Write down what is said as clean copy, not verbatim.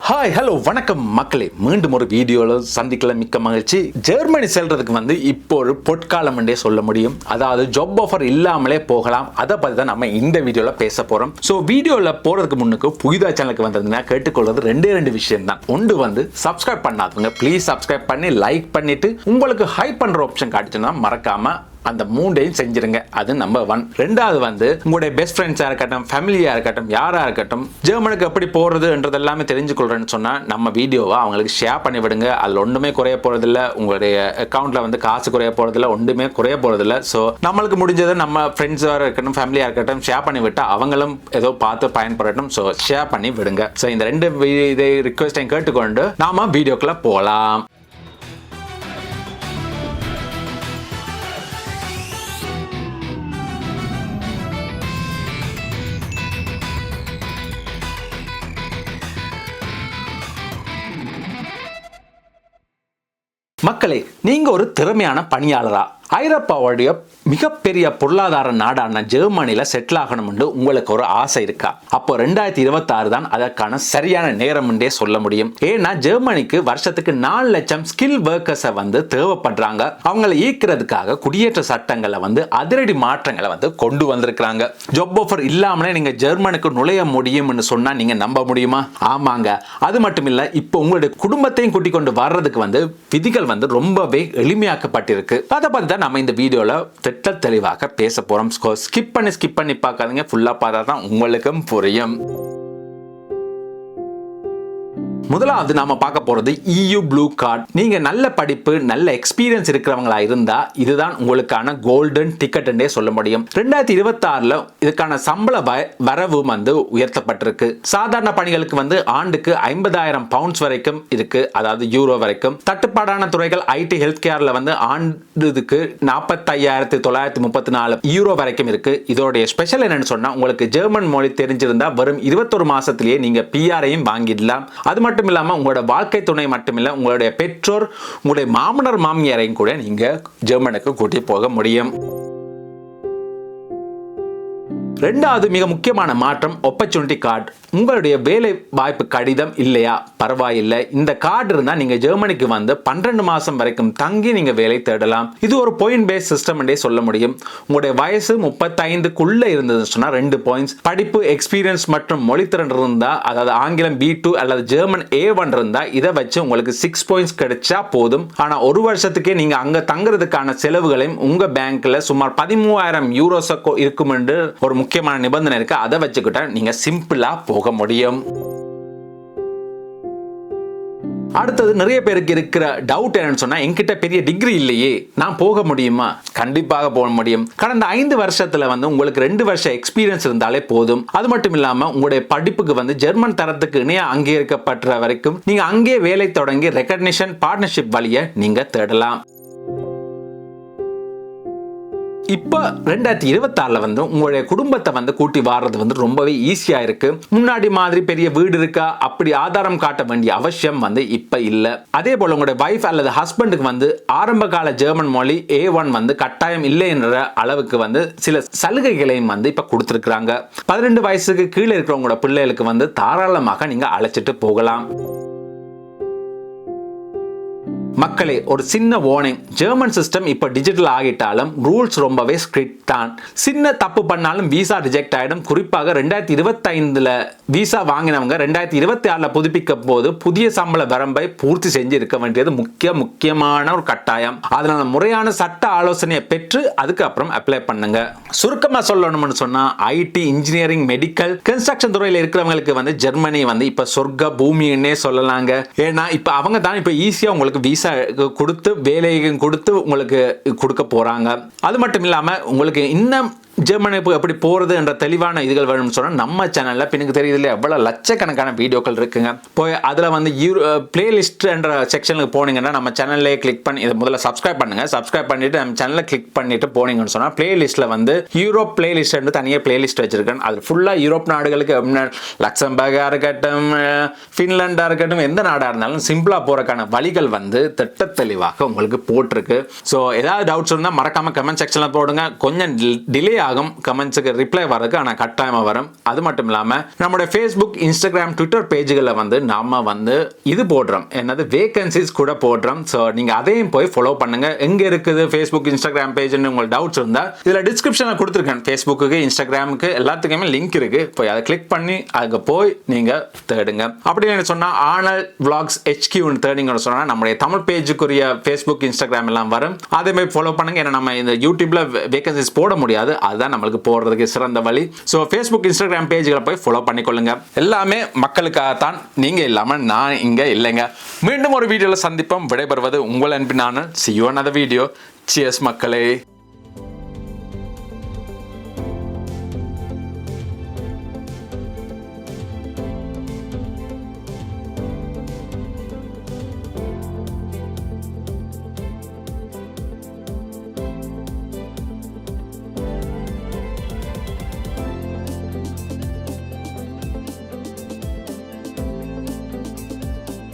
Hi hello வணக்கம் மக்களே, மீண்டும் ஒரு வீடியோவில் சந்திக்கல மிக்க மகிழ்ச்சி. ஜெர்மனி செல்றதுக்கு இப்போ ஒரு பொற்காலம் என்றே சொல்ல முடியும். அதாவது ஜாப் ஆஃபர் இல்லாமலே போகலாம். அதை பற்றி தான் நம்ம இந்த வீடியோவில் பேச போகிறோம். ஸோ வீடியோவில் போகிறதுக்கு முன்னுக்கு புதிதாக சேனலுக்கு வந்ததுன்னா கேட்டுக்கொள்வது ரெண்டு விஷயம் தான். ஒன்று சப்ஸ்கிரைப் பண்ணாதவங்க ப்ளீஸ் சப்ஸ்கிரைப் பண்ணி லைக் பண்ணிட்டு உங்களுக்கு ஹை பண்ணுற ஆப்ஷன் காட்டுச்சுன்னா மறக்காம அந்த மூண்டையும் செஞ்சிருங்க. அது நம்பர் 1. ரெண்டாவது உங்களுடைய பெஸ்ட் ஃப்ரெண்ட்ஸா இருக்கட்டும், ஃபேமிலியா இருக்கட்டும், யாரா இருக்கட்டும், ஜெர்மனுக்கு எப்படி போறதுன்றது எல்லாமே தெரிஞ்சுக்கொள்றேன்னு சொன்னா நம்ம வீடியோவை அவங்களுக்கு ஷேர் பண்ணி விடுங்க. அதுல ஒன்றுமே குறைய போறதில்ல, உங்களுடைய அக்கௌண்ட்ல காசு குறைய போறதில்ல, ஒன்றுமே குறைய போறதில்ல. ஸோ நம்மளுக்கு முடிஞ்சதை நம்ம ஃப்ரெண்ட்ஸா இருக்கட்டும், ஃபேமிலியா இருக்கட்டும் ஷேர் பண்ணி விட்டா அவங்களும் ஏதோ பார்த்து பயன்படட்டும். ஸோ ஷேர் பண்ணி விடுங்க. ஸோ இந்த ரெண்டு இதை ரிக்வெஸ்டையும் கேட்டுக்கொண்டு நாம வீடியோக்குள்ள போகலாம். மக்களே, நீங்க ஒரு திறமையான பணியாளரா ஐரோப்பாவுடைய மிகப்பெரிய பொருளாதார நாடான ஜெர்மனியில செட்டில் ஆகணும்னு உங்களுக்கு ஒரு ஆசை இருக்கா? அப்போ 2026 தான் அதற்கான சரியான நேரம் என்றே சொல்ல முடியும். ஏன்னா ஜெர்மனிக்கு வருஷத்துக்கு 4 லட்சம் ஸ்கில் ஒர்க்கர்ஸை தேவைப்படுறாங்க. அவங்களை ஈர்க்கிறதுக்காக குடியேற்ற சட்டங்களை அதிரடி மாற்றங்களை கொண்டு வந்திருக்கிறாங்க. ஜாப் ஆஃபர் இல்லாமலே நீங்க ஜெர்மனுக்கு நுழைய முடியும்னு சொன்னா நீங்க நம்ப முடியுமா? ஆமாங்க. அது மட்டும் இல்ல, இப்போ உங்களுடைய குடும்பத்தையும் கூட்டிக் கொண்டு வர்றதுக்கு விதிகள் ரொம்பவே எளிமையாக்கப்பட்டிருக்கு. அதை பத்தி தான் நம்ம இந்த வீடியோல திட்ட தெளிவாக பேச போறோம். ஸ்கிப் பண்ணி பார்க்காதீங்க, ஃபுல்லா பார்த்தா தான் உங்களுக்கும் புரியும். முதலாவது நாம பார்க்க போறது EU ப்ளூ கார்டு. நீங்க நல்ல படிப்பு, நல்ல எக்ஸ்பீரியன்ஸ் இருக்கிறவங்களா இருந்தா இதுதான் உங்களுக்கான கோல்டன் டிக்கெட் என்றே சொல்ல முடியும். 2026ல இதுக்கான சம்பள வரவு உயர்த்தப்பட்டிருக்கு. சாதாரண பணிகளுக்கு ஆண்டுக்கு 50,000 பவுண்ட்ஸ் வரைக்கும் இருக்கு, அதாவது யூரோ வரைக்கும். தட்டுப்பாடான துறைகள் IT ஹெல்த் கேர்ல ஆண்டுக்கு 45,934 யூரோ வரைக்கும் இருக்கு. இதோடைய ஸ்பெஷல் என்னன்னு சொன்னா, உங்களுக்கு ஜெர்மன் மொழி தெரிஞ்சிருந்தா வெறும் 21 மாசத்திலேயே நீங்க PR-ஐயும் வாங்கிடலாம். அது மட்டும் இல்லாம உங்களோட வாழ்க்கை துணை மட்டுமில்ல, உங்களுடைய பெற்றோர், உங்களுடைய மாமனார் மாமியாரையும் கூட நீங்க ஜெர்மனுக்கு கூட்டி போக முடியும். ரெண்டாவது மிக முக்கியமான மாற்றம் ஆப்பர்ச்சுனிட்டி கார்டு. உங்களுடைய வேலை வாய்ப்பு கடிதம் இல்லையா? பரவாயில்லை, இந்த கார்டு இருந்தா நீங்க ஜெர்மனிக்கு 12 மாசம் வரைக்கும் தங்கி நீங்க வேலை தேடலாம். இது ஒரு பாயிண்ட் பேஸ் சிஸ்டம் என்றே சொல்ல முடியும். உங்களுடைய வயசு 35க்குள்ள இருந்ததுன்னு சொன்னா 2 பாயிண்ட்ஸ், படிப்பு, எக்ஸ்பீரியன்ஸ் மற்றும் மொழித்திறன் இருந்தா, அதாவது ஆங்கிலம் B2 அல்லது ஜெர்மன் A1 இருந்தா இதை வச்சு உங்களுக்கு 6 பாயிண்ட்ஸ் கிடைச்சா போதும். ஆனா ஒரு வருஷத்துக்கே நீங்க அங்க தங்குறதுக்கான செலவுகளையும் உங்க பேங்க்ல சுமார் 13,000 யூரோஸ் இருக்கும் என்று ஒரு முக்கியமான நிபந்தனை இருக்கு. அதை வச்சுக்கிட்டா நீங்க சிம்பிளா போக முடியும். அடுத்தது நிறைய பேருக்கு இருக்கிற டவுட் என்னன்னு சொன்னா, என்கிட்ட பெரிய டிகிரி இல்லையே, நான் போக முடியுமா? கண்டிப்பாக போக முடியும். கடந்த 5 வருஷத்துல உங்களுக்கு 2 வருஷம் எக்ஸ்பீரியன்ஸ் இருந்தாலே போதும். அது மட்டும் இல்லாம உங்களுடைய படிப்புக்கு ஜெர்மன் தரத்துக்கு இணையா அங்கீகரிக்கப்பட்ட வரைக்கும் நீங்க அங்கே வேலை தொடங்கி ரெகக்னிஷன் பார்ட்னர்ஷிப் வழியை நீங்க தேடலாம். இப்போ 2026ல உங்களுடைய குடும்பத்தை கூட்டி வாடுறது ரொம்பவே ஈஸியா இருக்கு. முன்னாடி மாதிரி பெரிய வீடு இருக்கா அப்படி ஆதாரம் காட்ட வேண்டிய அவசியம் இப்ப இல்ல. அதே போல உங்களுடைய வைஃப் அல்லது ஹஸ்பண்டுக்கு ஆரம்ப கால ஜெர்மன் மொழி A1 கட்டாயம் இல்லை என்ற அளவுக்கு சில சலுகைகளையும் இப்ப கொடுத்திருக்காங்க. 12 வயசுக்கு கீழே இருக்கிறவங்களோட பிள்ளைகளுக்கு தாராளமாக நீங்க அழைச்சிட்டு போகலாம். மக்களே, ஒரு சின்ன வார்னிங், ஜெர்மன் சிஸ்டம் இப்ப டிஜிட்டல் ஆகிட்டாலும் ரூல்ஸ் ரொம்பவே ஸ்ட்ரிக்ட் தான். சின்ன தப்பு பண்ணாலும் விசா ரிஜெக்ட் ஆயிடும். குறிப்பாக 2025ல விசா வாங்கினவங்க 2026ல புதுப்பிக்க போது புதிய சம்பள வரம்பை பூர்த்தி செஞ்சு இருக்க வேண்டியது முக்கியமான ஒரு கட்டாயம். அதனால முறையான சட்ட ஆலோசனையை பெற்று அதுக்கப்புறம் அப்ளை பண்ணுங்க. சுருக்கமா சொல்லணும்னு சொன்னா, IT, இன்ஜினியரிங், மெடிக்கல், கன்ஸ்ட்ரக்ஷன் துறையில இருக்கிறவங்களுக்கு ஜெர்மனி இப்ப சொர்க்க பூமின்னே சொல்லலாங்க. ஏன்னா இப்ப அவங்க தான் இப்ப ஈஸியா உங்களுக்கு விசா கொடுத்து வேலையும் கொடுத்து உங்களுக்கு கொடுக்க போறாங்க. அது மட்டும் இல்லாம உங்களுக்கு இன்னும் ஜெர்மனிக்கு எப்படி போறது என்ற தெளிவான இதுகள் வேணும்னு சொன்னா நம்ம சேனல்ல பின்னுக்கு தெரியுது எவ்வளவு லட்சக்கணக்கான வீடியோக்கள் இருக்குங்க. போய் அதுல பிளேலிஸ்ட் என்ற செக்ஷனுக்கு போனீங்கன்னா நம்ம சேனல்லே கிளிக் பண்ணி இதை முதல்ல சப்ஸ்கிரைப் பண்ணுங்க. சப்ஸ்கிரைப் பண்ணிட்டு நம்ம சேனலை கிளிக் பண்ணிட்டு போனீங்கன்னு சொன்னா பிளேலிஸ்ட்ல யூரோப் பிளேலிஸ்ட் தனியாக பிளேலிஸ்ட் வச்சிருக்கேன். அது ஃபுல்லா யூரோப் நாடுகளுக்கு, லக்சம்பர்கா இருக்கட்டும், ஃபின்லாண்டா இருக்கட்டும், எந்த நாடா இருந்தாலும் சிம்பிளா போறதுக்கான வழிகள் திட்ட தெளிவாக உங்களுக்கு போட்டிருக்கு. ஸோ ஏதாவது டவுட்ஸ் இருந்தால் மறக்காம கமெண்ட் செக்ஷன்ல போடுங்க. கொஞ்சம் டிலே ஆகும் கமெண்ட்ஸுக்கு ரிப்ளை வரதுக்கு, ஆனால் கட்டாயமாக வரும். அது மட்டும் இல்லாமல் நம்மளுடைய ஃபேஸ்புக், இன்ஸ்டாகிராம், ட்விட்டர் பேஜுகளில் வந்து நம்ம வந்து இது போடுறோம், என்னது வேகன்சிஸ் கூட போடுறோம். ஸோ நீங்கள் அதையும் போய் ஃபாலோ பண்ணுங்க. எங்கே இருக்குது ஃபேஸ்புக், இன்ஸ்டாகிராம் பேஜ்னு உங்களுக்கு டவுட்ஸ் இருந்தால் இதில் டிஸ்கிரிப்ஷனில் கொடுத்துருக்கேன். ஃபேஸ்புக்கு, இன்ஸ்டாகிராமுக்கு எல்லாத்துக்குமே லிங்க் இருக்கு. போய் அதை கிளிக் பண்ணி அங்கே போய் நீங்கள் தேடுங்க. அப்படின்னு சொன்னால் ஆனல் vlogs HQன்னு தேடிங்கன்னு சொன்னால் நம்மளுடைய தமிழ் பேஜுக்குரிய ஃபேஸ்புக், இன்ஸ்டாகிராம் எல்லாம் வரும். அதே மாதிரி ஃபாலோ பண்ணுங்க. ஏன்னா நம்ம இந்த யூடியூப்ல வேகன்சிஸ் போட முடியாது, அதுதான் நம்மளுக்கு போடுறதுக்கு சிறந்த வழி. ஸோ ஃபேஸ்புக், இன்ஸ்டாகிராம் பேஜ்களை போய் ஃபாலோ பண்ணிக்கொள்ளுங்க. எல்லாமே மக்களுக்காகத்தான், நீங்க இல்லாமல் நான் இங்கே இல்லைங்க. மீண்டும் ஒரு வீடியோவில் சந்திப்போம். விடைபெறுவது உங்கள் அன்பினான. See you another video. Cheers மக்களே.